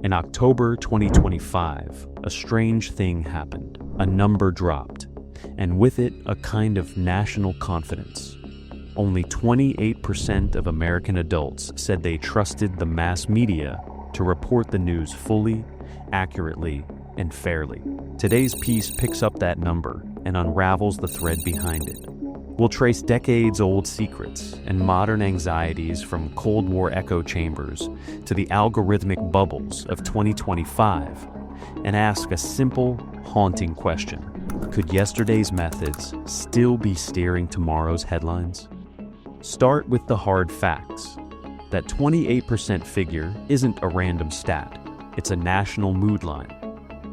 In October 2025, a strange thing happened. A number dropped, and with it, a kind of national confidence. Only 28% of American adults said they trusted the mass media to report the news fully, accurately, and fairly. Today's piece picks up that number and unravels the thread behind it. We'll trace decades-old secrets and modern anxieties from Cold War echo chambers to the algorithmic bubbles of 2025 and ask a simple, haunting question. Could yesterday's methods still be steering tomorrow's headlines? Start with the hard facts. That 28% figure isn't a random stat. It's a national mood line.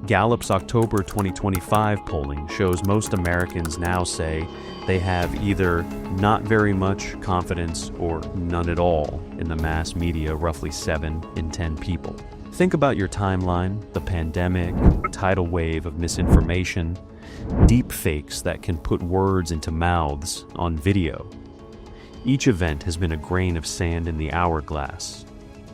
Gallup's October 2025 polling shows most Americans now say they have either not very much confidence or none at all in the mass media, roughly 7 in 10 people. Think about your timeline, the pandemic, tidal wave of misinformation, deep fakes that can put words into mouths on video. Each event has been a grain of sand in the hourglass.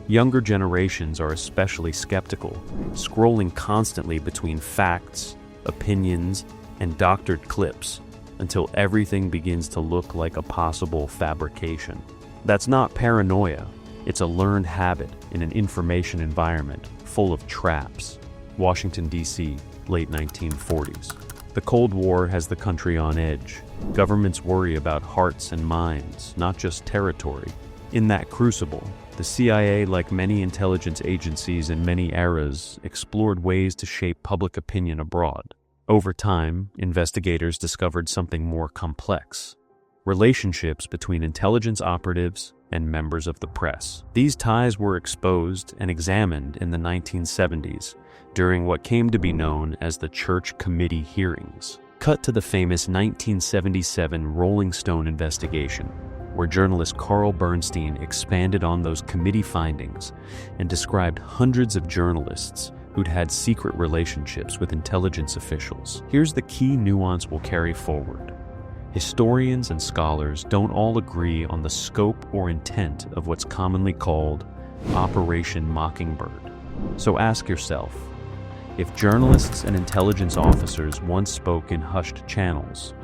Younger generations are especially skeptical, scrolling constantly between facts, opinions, and doctored clips until everything begins to look like a possible fabrication. That's not paranoia, it's a learned habit in an information environment full of traps. Washington, D.C., late 1940s. The Cold War has the country on edge. Governments worry about hearts and minds, not just territory. In that crucible, the CIA, like many intelligence agencies in many eras, explored ways to shape public opinion abroad. Over time, investigators discovered something more complex: relationships between intelligence operatives and members of the press. These ties were exposed and examined in the 1970s during what came to be known as the Church Committee hearings. Cut to the famous 1977 Rolling Stone investigation, where journalist Carl Bernstein expanded on those committee findings and described hundreds of journalists who'd had secret relationships with intelligence officials. Here's the key nuance we'll carry forward. Historians and scholars don't all agree on the scope or intent of what's commonly called Operation Mockingbird. So ask yourself, if journalists and intelligence officers once spoke in hushed channels,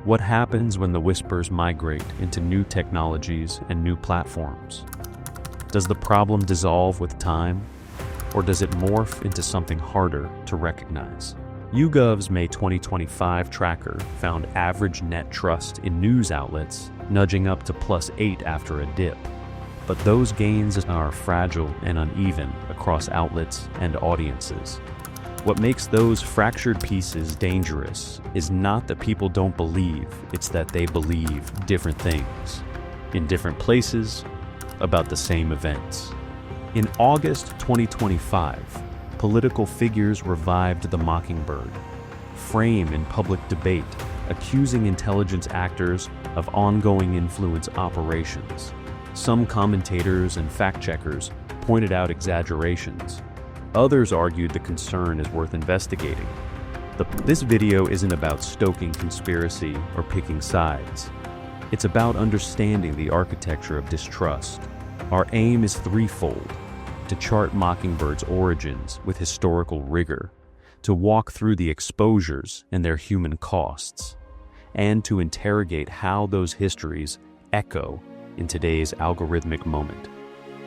what happens when the whispers migrate into new technologies and new platforms? Does the problem dissolve with time, or does it morph into something harder to recognize? YouGov's May 2025 tracker found average net trust in news outlets nudging up to +8 after a dip. But those gains are fragile and uneven across outlets and audiences. What makes those fractured pieces dangerous is not that people don't believe, it's that they believe different things, in different places, about the same events. In August 2025, political figures revived the Mockingbird, frame in public debate, accusing intelligence actors of ongoing influence operations. Some commentators and fact-checkers pointed out exaggerations. Others argued the concern is worth investigating. This video isn't about stoking conspiracy or picking sides. It's about understanding the architecture of distrust. Our aim is threefold: to chart Mockingbird's origins with historical rigor, to walk through the exposures and their human costs, and to interrogate how those histories echo in today's algorithmic moment.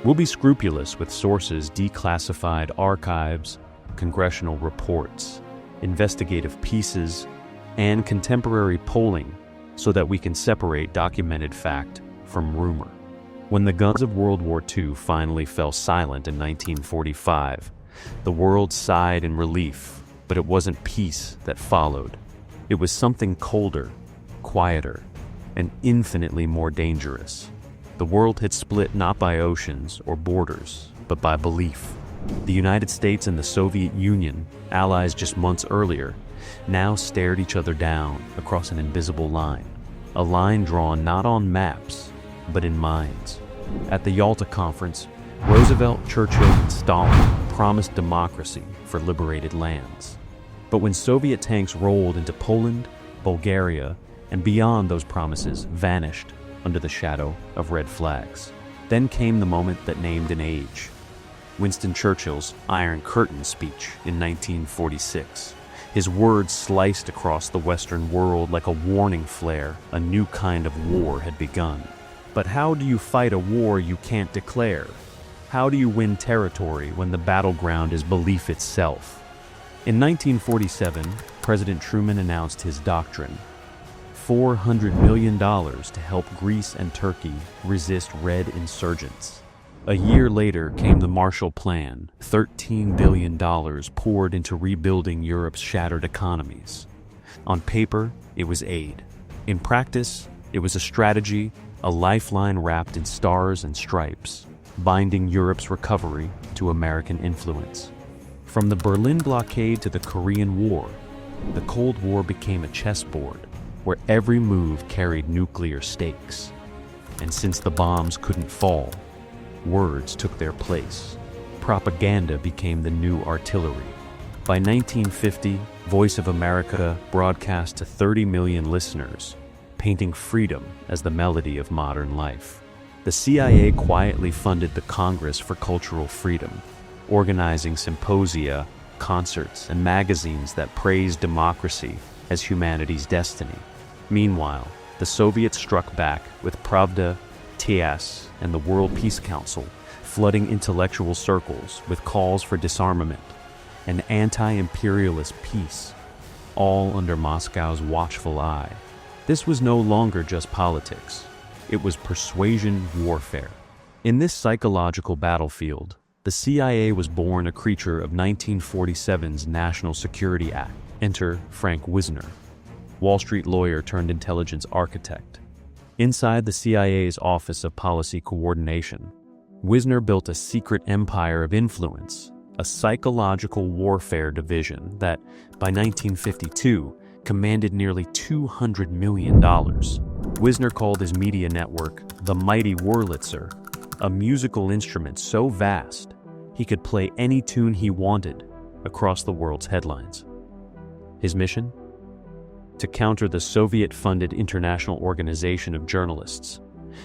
We'll be scrupulous with sources, declassified archives, congressional reports, investigative pieces, and contemporary polling so that we can separate documented fact from rumor. When the guns of World War II finally fell silent in 1945, the world sighed in relief, but it wasn't peace that followed. It was something colder, quieter, and infinitely more dangerous. The world had split not by oceans or borders, but by belief. The United States and the Soviet Union, allies just months earlier, now stared each other down across an invisible line. A line drawn not on maps, but in minds. At the Yalta Conference, Roosevelt, Churchill, and Stalin promised democracy for liberated lands. But when Soviet tanks rolled into Poland, Bulgaria, and beyond, those promises vanished under the shadow of red flags. Then came the moment that named an age. Winston Churchill's Iron Curtain speech in 1946. His words sliced across the Western world like a warning flare. A new kind of war had begun. But how do you fight a war you can't declare? How do you win territory when the battleground is belief itself? In 1947, President Truman announced his doctrine: $400 million to help Greece and Turkey resist red insurgents. A year later came the Marshall Plan, $13 billion poured into rebuilding Europe's shattered economies. On paper, it was aid. In practice, it was a strategy, a lifeline wrapped in stars and stripes, binding Europe's recovery to American influence. From the Berlin blockade to the Korean War, the Cold War became a chessboard where every move carried nuclear stakes. And since the bombs couldn't fall, words took their place. Propaganda became the new artillery. By 1950, Voice of America broadcast to 30 million listeners, painting freedom as the melody of modern life. The CIA quietly funded the Congress for Cultural Freedom, organizing symposia, concerts, and magazines that praised democracy as humanity's destiny. Meanwhile, the Soviets struck back with Pravda, TASS, and the World Peace Council, flooding intellectual circles with calls for disarmament and anti-imperialist peace, all under Moscow's watchful eye. This was no longer just politics. It was persuasion warfare. In this psychological battlefield, the CIA was born a creature of 1947's National Security Act. Enter Frank Wisner, Wall Street lawyer turned intelligence architect. Inside the CIA's Office of Policy Coordination, Wisner built a secret empire of influence, a psychological warfare division that, by 1952, commanded nearly $200 million. Wisner called his media network the Mighty Wurlitzer, a musical instrument so vast he could play any tune he wanted across the world's headlines. His mission? To counter the Soviet-funded International Organization of Journalists,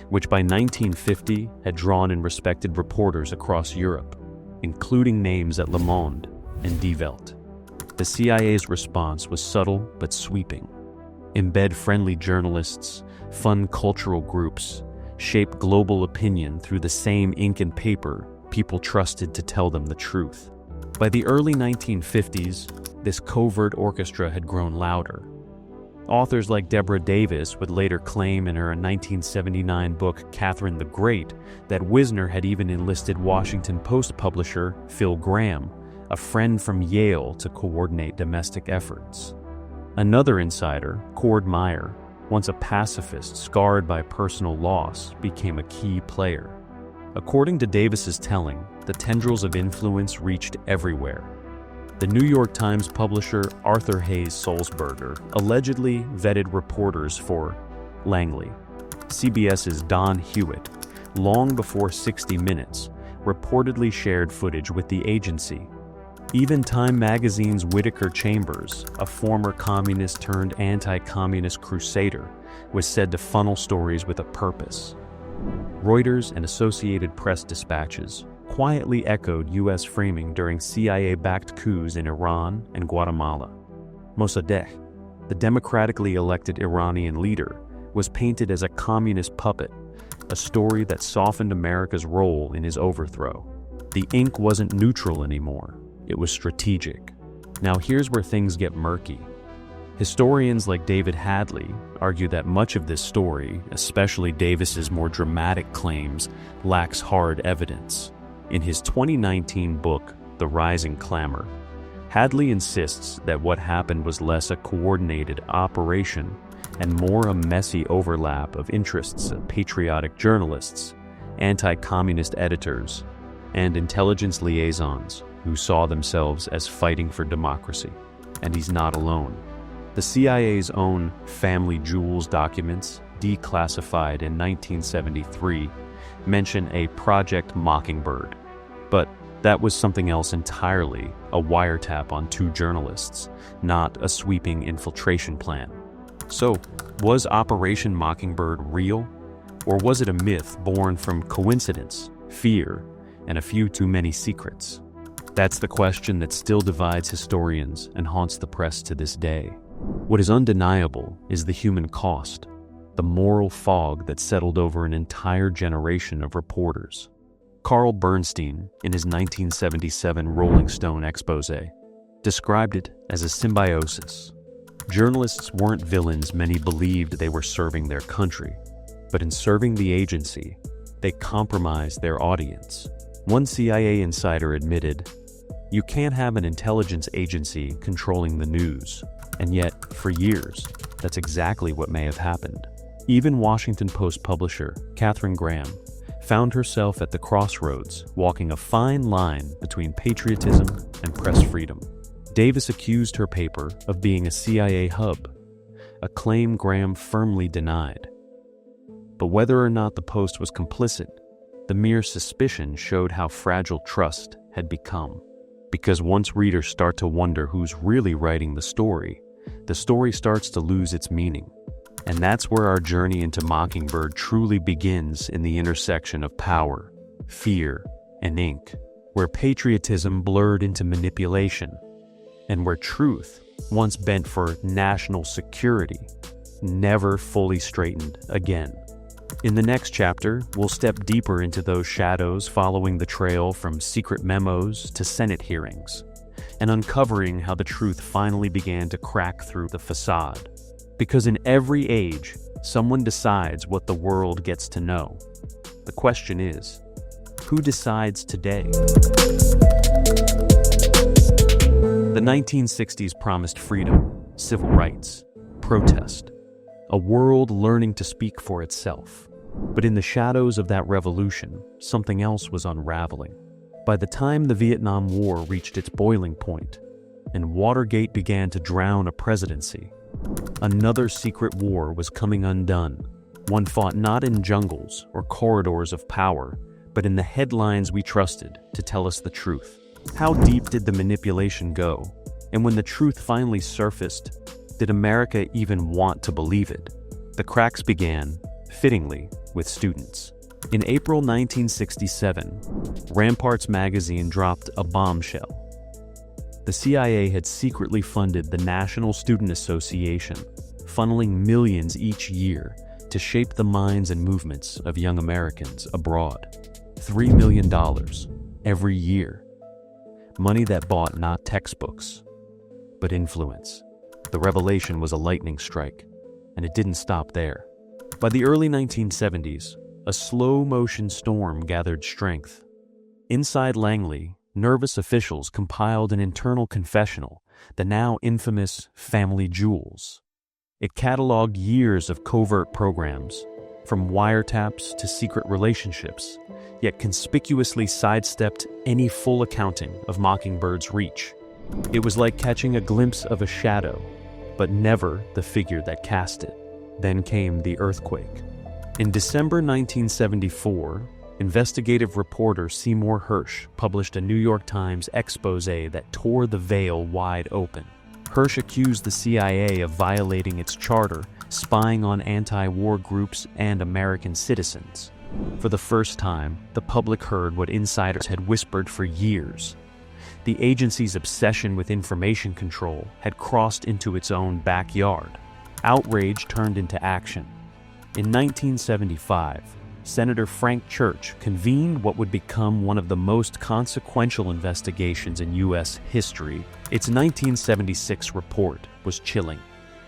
which by 1950 had drawn in respected reporters across Europe, including names at Le Monde and Die Welt. The CIA's response was subtle but sweeping. Embed friendly journalists, fund cultural groups, shape global opinion through the same ink and paper people trusted to tell them the truth. By the early 1950s, this covert orchestra had grown louder. Authors like Deborah Davis would later claim in her 1979 book Catherine the Great that Wisner had even enlisted Washington Post publisher Phil Graham, a friend from Yale, to coordinate domestic efforts. Another insider, Cord Meyer, once a pacifist scarred by personal loss, became a key player. According to Davis's telling, the tendrils of influence reached everywhere. The New York Times publisher Arthur Hayes Sulzberger allegedly vetted reporters for Langley. CBS's Don Hewitt, long before 60 Minutes, reportedly shared footage with the agency. Even Time magazine's Whittaker Chambers, a former communist turned anti-communist crusader, was said to funnel stories with a purpose. Reuters and Associated Press dispatches quietly echoed U.S. framing during CIA-backed coups in Iran and Guatemala. Mossadegh, the democratically elected Iranian leader, was painted as a communist puppet, a story that softened America's role in his overthrow. The ink wasn't neutral anymore. It was strategic. Now here's where things get murky. Historians like David Hadley argue that much of this story, especially Davis's more dramatic claims, lacks hard evidence. In his 2019 book, The Rising Clamor, Hadley insists that what happened was less a coordinated operation and more a messy overlap of interests of patriotic journalists, anti-communist editors, and intelligence liaisons who saw themselves as fighting for democracy. And he's not alone. The CIA's own Family Jewels documents, declassified in 1973, mention a Project Mockingbird. But that was something else entirely, a wiretap on 2 journalists, not a sweeping infiltration plan. So, was Operation Mockingbird real? Or was it a myth born from coincidence, fear, and a few too many secrets? That's the question that still divides historians and haunts the press to this day. What is undeniable is the human cost, the moral fog that settled over an entire generation of reporters. Carl Bernstein, in his 1977 Rolling Stone exposé, described it as a symbiosis. Journalists weren't villains many believed they were serving their country, but in serving the agency, they compromised their audience. One CIA insider admitted, "You can't have an intelligence agency controlling the news." And yet, for years, that's exactly what may have happened. Even Washington Post publisher Katharine Graham found herself at the crossroads, walking a fine line between patriotism and press freedom. Davis accused her paper of being a CIA hub, a claim Graham firmly denied. But whether or not the Post was complicit, the mere suspicion showed how fragile trust had become. Because once readers start to wonder who's really writing the story starts to lose its meaning. And that's where our journey into Mockingbird truly begins, in the intersection of power, fear, and ink, where patriotism blurred into manipulation, and where truth, once bent for national security, never fully straightened again. In the next chapter, we'll step deeper into those shadows, following the trail from secret memos to Senate hearings, and uncovering how the truth finally began to crack through the facade. Because in every age, someone decides what the world gets to know. The question is, who decides today? The 1960s promised freedom, civil rights, protest, a world learning to speak for itself. But in the shadows of that revolution, something else was unraveling. By the time the Vietnam War reached its boiling point, and Watergate began to drown a presidency, another secret war was coming undone, one fought not in jungles or corridors of power, but in the headlines we trusted to tell us the truth. How deep did the manipulation go? And when the truth finally surfaced, did America even want to believe it? The cracks began, fittingly, with students. In April 1967, Ramparts magazine dropped a bombshell. The CIA had secretly funded the National Student Association, funneling millions each year to shape the minds and movements of young Americans abroad. $3 million every year. Money that bought not textbooks, but influence. The revelation was a lightning strike, and it didn't stop there. By the early 1970s, a slow-motion storm gathered strength. Inside Langley, nervous officials compiled an internal confessional, the now infamous Family Jewels. It cataloged years of covert programs, from wiretaps to secret relationships, yet conspicuously sidestepped any full accounting of Mockingbird's reach. It was like catching a glimpse of a shadow, but never the figure that cast it. Then came the earthquake. In December 1974, investigative reporter Seymour Hersh published a New York Times exposé that tore the veil wide open. Hersh accused the CIA of violating its charter, spying on anti-war groups and American citizens. For the first time, the public heard what insiders had whispered for years. The agency's obsession with information control had crossed into its own backyard. Outrage turned into action. In 1975, Senator Frank Church convened what would become one of the most consequential investigations in U.S. history. Its 1976 report was chilling.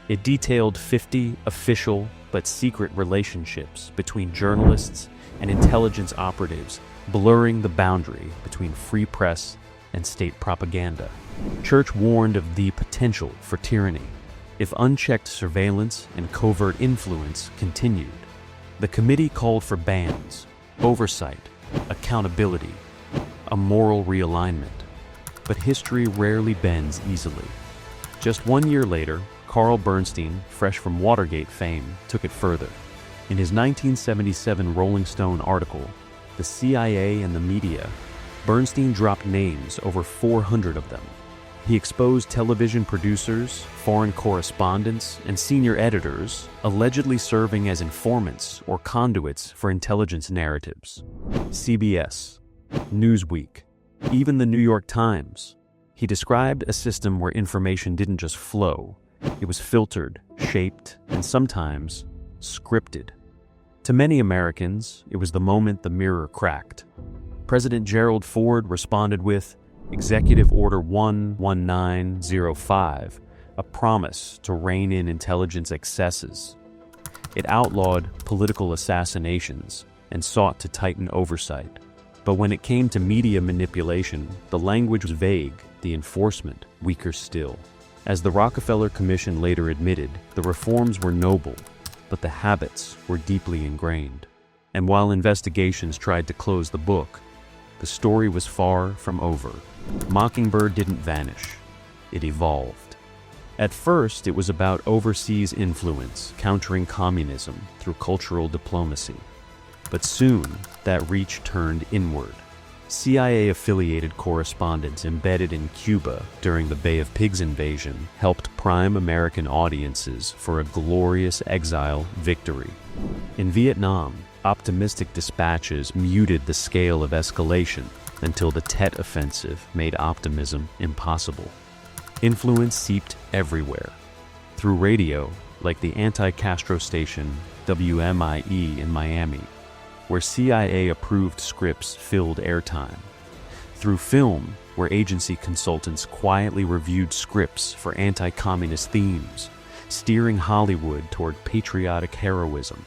It detailed 50 official but secret relationships between journalists and intelligence operatives, blurring the boundary between free press and state propaganda. Church warned of the potential for tyranny if unchecked surveillance and covert influence continued. The committee called for bans, oversight, accountability, a moral realignment. But history rarely bends easily. Just 1 year later, Carl Bernstein, fresh from Watergate fame, took it further. In his 1977 Rolling Stone article, The CIA and the Media, Bernstein dropped names, over 400 of them. He exposed television producers, foreign correspondents, and senior editors, allegedly serving as informants or conduits for intelligence narratives. CBS, Newsweek, even the New York Times. He described a system where information didn't just flow, it was filtered, shaped, and sometimes scripted. To many Americans, it was the moment the mirror cracked. President Gerald Ford responded with Executive Order 11905, a promise to rein in intelligence excesses. It outlawed political assassinations and sought to tighten oversight. But when it came to media manipulation, the language was vague, the enforcement weaker still. As the Rockefeller Commission later admitted, the reforms were noble, but the habits were deeply ingrained. And while investigations tried to close the book, the story was far from over. Mockingbird didn't vanish. It evolved. At first, it was about overseas influence, countering communism through cultural diplomacy. But soon, that reach turned inward. CIA-affiliated correspondents embedded in Cuba during the Bay of Pigs invasion helped prime American audiences for a glorious exile victory. In Vietnam, optimistic dispatches muted the scale of escalation until the Tet Offensive made optimism impossible. Influence seeped everywhere. Through radio, like the anti-Castro station WMIE in Miami, where CIA-approved scripts filled airtime. Through film, where agency consultants quietly reviewed scripts for anti-communist themes, steering Hollywood toward patriotic heroism.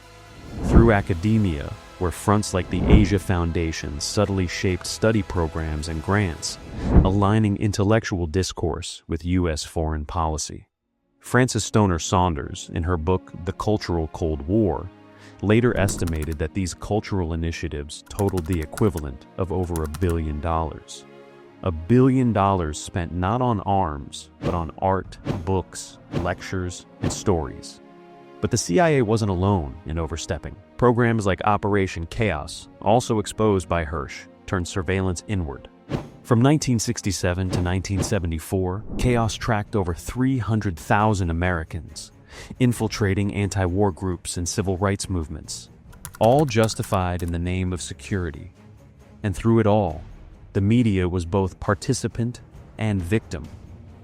Through academia, where fronts like the Asia Foundation subtly shaped study programs and grants, aligning intellectual discourse with U.S. foreign policy. Frances Stoner Saunders, in her book The Cultural Cold War, later estimated that these cultural initiatives totaled the equivalent of over $1 billion. $1 billion spent not on arms, but on art, books, lectures, and stories. But the CIA wasn't alone in overstepping. Programs like Operation Chaos, also exposed by Hirsch, turned surveillance inward. From 1967 to 1974, Chaos tracked over 300,000 Americans, infiltrating anti-war groups and civil rights movements, all justified in the name of security. And through it all, the media was both participant and victim.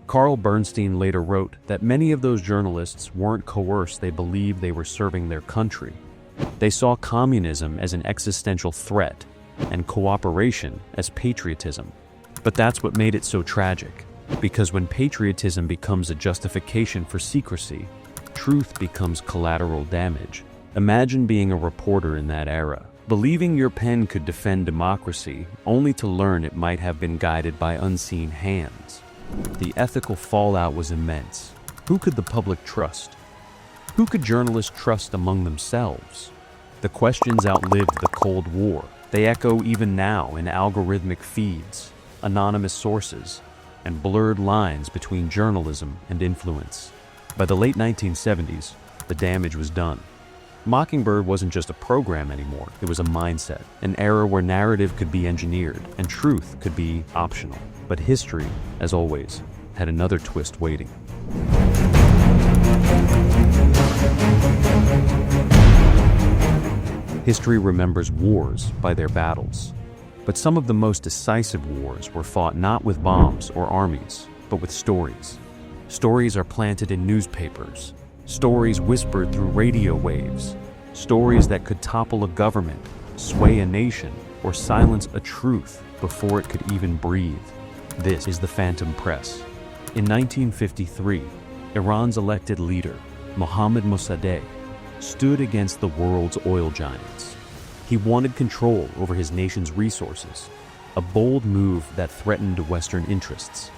Carl Bernstein later wrote that many of those journalists weren't coerced, they believed they were serving their country. They saw communism as an existential threat and cooperation as patriotism. But that's what made it so tragic, because when patriotism becomes a justification for secrecy, truth becomes collateral damage. Imagine being a reporter in that era, believing your pen could defend democracy, only to learn it might have been guided by unseen hands. The ethical fallout was immense. Who could the public trust? Who could journalists trust among themselves? The questions outlived the Cold War. They echo even now in algorithmic feeds, anonymous sources, and blurred lines between journalism and influence. By the late 1970s, the damage was done. Mockingbird wasn't just a program anymore, it was a mindset, an era where narrative could be engineered and truth could be optional. But history, as always, had another twist waiting. History remembers wars by their battles. But some of the most decisive wars were fought not with bombs or armies, but with stories. Stories are planted in newspapers. Stories whispered through radio waves. Stories that could topple a government, sway a nation, or silence a truth before it could even breathe. This is the Phantom Press. In 1953, Iran's elected leader, Mohammad Mossadegh, stood against the world's oil giants. He wanted control over his nation's resources, a bold move that threatened Western interests.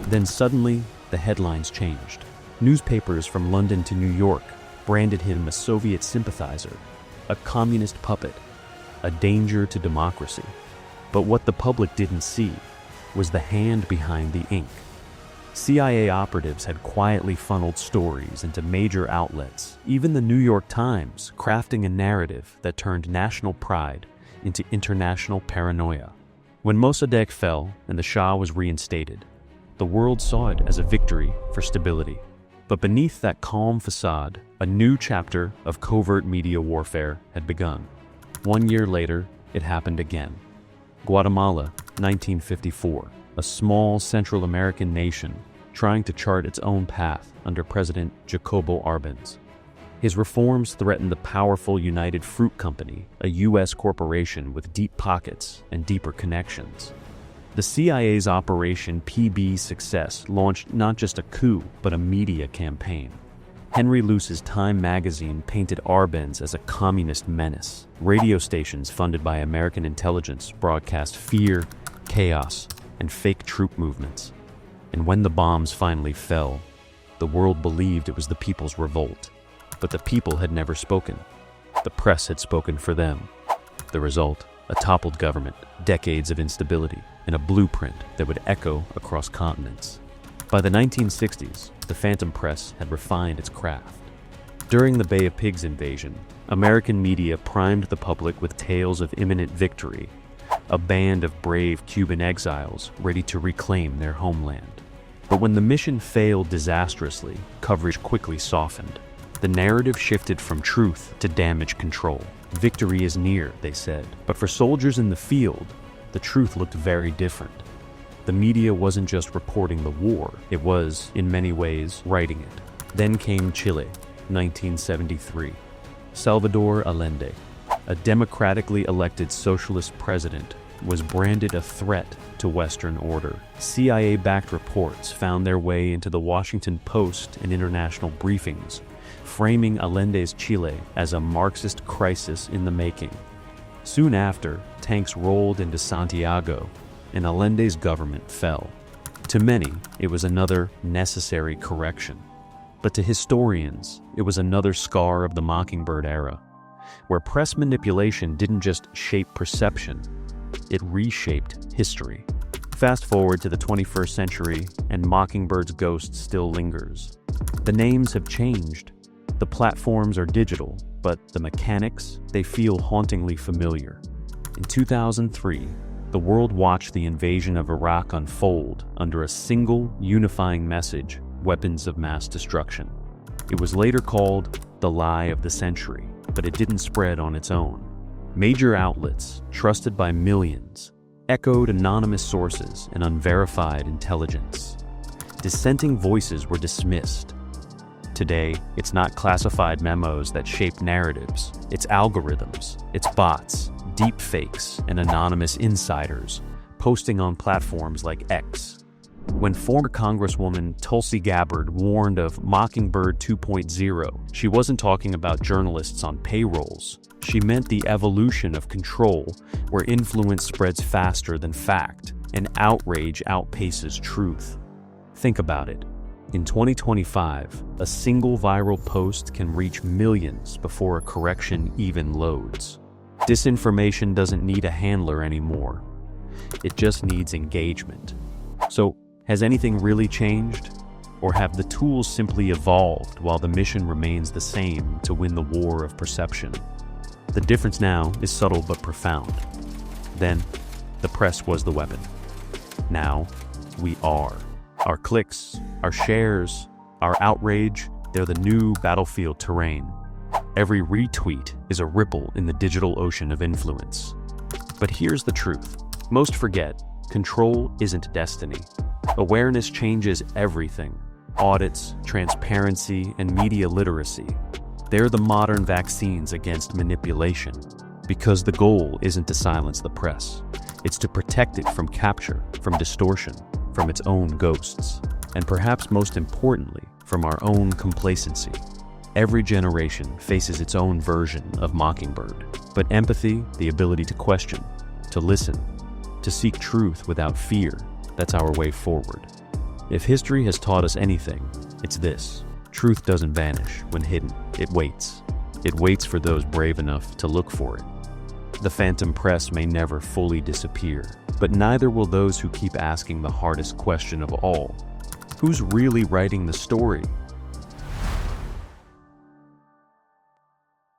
Then suddenly, the headlines changed. Newspapers from London to New York branded him a Soviet sympathizer, a communist puppet, a danger to democracy. But what the public didn't see was the hand behind the ink. CIA operatives had quietly funneled stories into major outlets, even the New York Times, crafting a narrative that turned national pride into international paranoia. When Mossadegh fell and the Shah was reinstated, the world saw it as a victory for stability. But beneath that calm facade, a new chapter of covert media warfare had begun. 1 year later, it happened again. Guatemala, 1954, a small Central American nation trying to chart its own path under President Jacobo Arbenz. His reforms threatened the powerful United Fruit Company, a U.S. corporation with deep pockets and deeper connections. The CIA's Operation PB success launched not just a coup, but a media campaign. Henry Luce's Time magazine painted Arbenz as a communist menace. Radio stations funded by American intelligence broadcast fear, chaos, and fake troop movements. And when the bombs finally fell, the world believed it was the people's revolt. But the people had never spoken. The press had spoken for them. The result, a toppled government, decades of instability, and a blueprint that would echo across continents. By the 1960s, the Phantom Press had refined its craft. During the Bay of Pigs invasion, American media primed the public with tales of imminent victory, a band of brave Cuban exiles ready to reclaim their homeland. But when the mission failed disastrously, coverage quickly softened. The narrative shifted from truth to damage control. Victory is near, they said. But for soldiers in the field, the truth looked very different. The media wasn't just reporting the war, it was, in many ways, writing it. Then came Chile, 1973. Salvador Allende, a democratically elected socialist president, was branded a threat to Western order. CIA-backed reports found their way into the Washington Post and international briefings, framing Allende's Chile as a Marxist crisis in the making. Soon after, tanks rolled into Santiago, and Allende's government fell. To many, it was another necessary correction. But to historians, it was another scar of the Mockingbird era, where press manipulation didn't just shape perception, it reshaped history. Fast forward to the 21st century, and Mockingbird's ghost still lingers. The names have changed. The platforms are digital, but the mechanics, they feel hauntingly familiar. In 2003, the world watched the invasion of Iraq unfold under a single unifying message: weapons of mass destruction. It was later called the lie of the century, but it didn't spread on its own. Major outlets, trusted by millions, echoed anonymous sources and unverified intelligence. Dissenting voices were dismissed. Today, it's not classified memos that shape narratives. It's algorithms, it's bots, deep fakes, and anonymous insiders posting on platforms like X. When former Congresswoman Tulsi Gabbard warned of Mockingbird 2.0, she wasn't talking about journalists on payrolls. She meant the evolution of control, where influence spreads faster than fact, and outrage outpaces truth. Think about it. In 2025, a single viral post can reach millions before a correction even loads. Disinformation doesn't need a handler anymore. It just needs engagement. So, has anything really changed? Or have the tools simply evolved while the mission remains the same to win the war of perception? The difference now is subtle but profound. Then, the press was the weapon. Now, we are. Our clicks, our shares, our outrage, they're the new battlefield terrain. Every retweet is a ripple in the digital ocean of influence. But here's the truth. Most forget, control isn't destiny. Awareness changes everything. Audits, transparency, and media literacy. They're the modern vaccines against manipulation. Because the goal isn't to silence the press. It's to protect it from capture, from distortion, from its own ghosts, and perhaps most importantly, from our own complacency. Every generation faces its own version of Mockingbird, but empathy, the ability to question, to listen, to seek truth without fear, that's our way forward. If history has taught us anything, it's this: truth doesn't vanish when hidden, it waits. It waits for those brave enough to look for it. The Phantom Press may never fully disappear, but neither will those who keep asking the hardest question of all: who's really writing the story?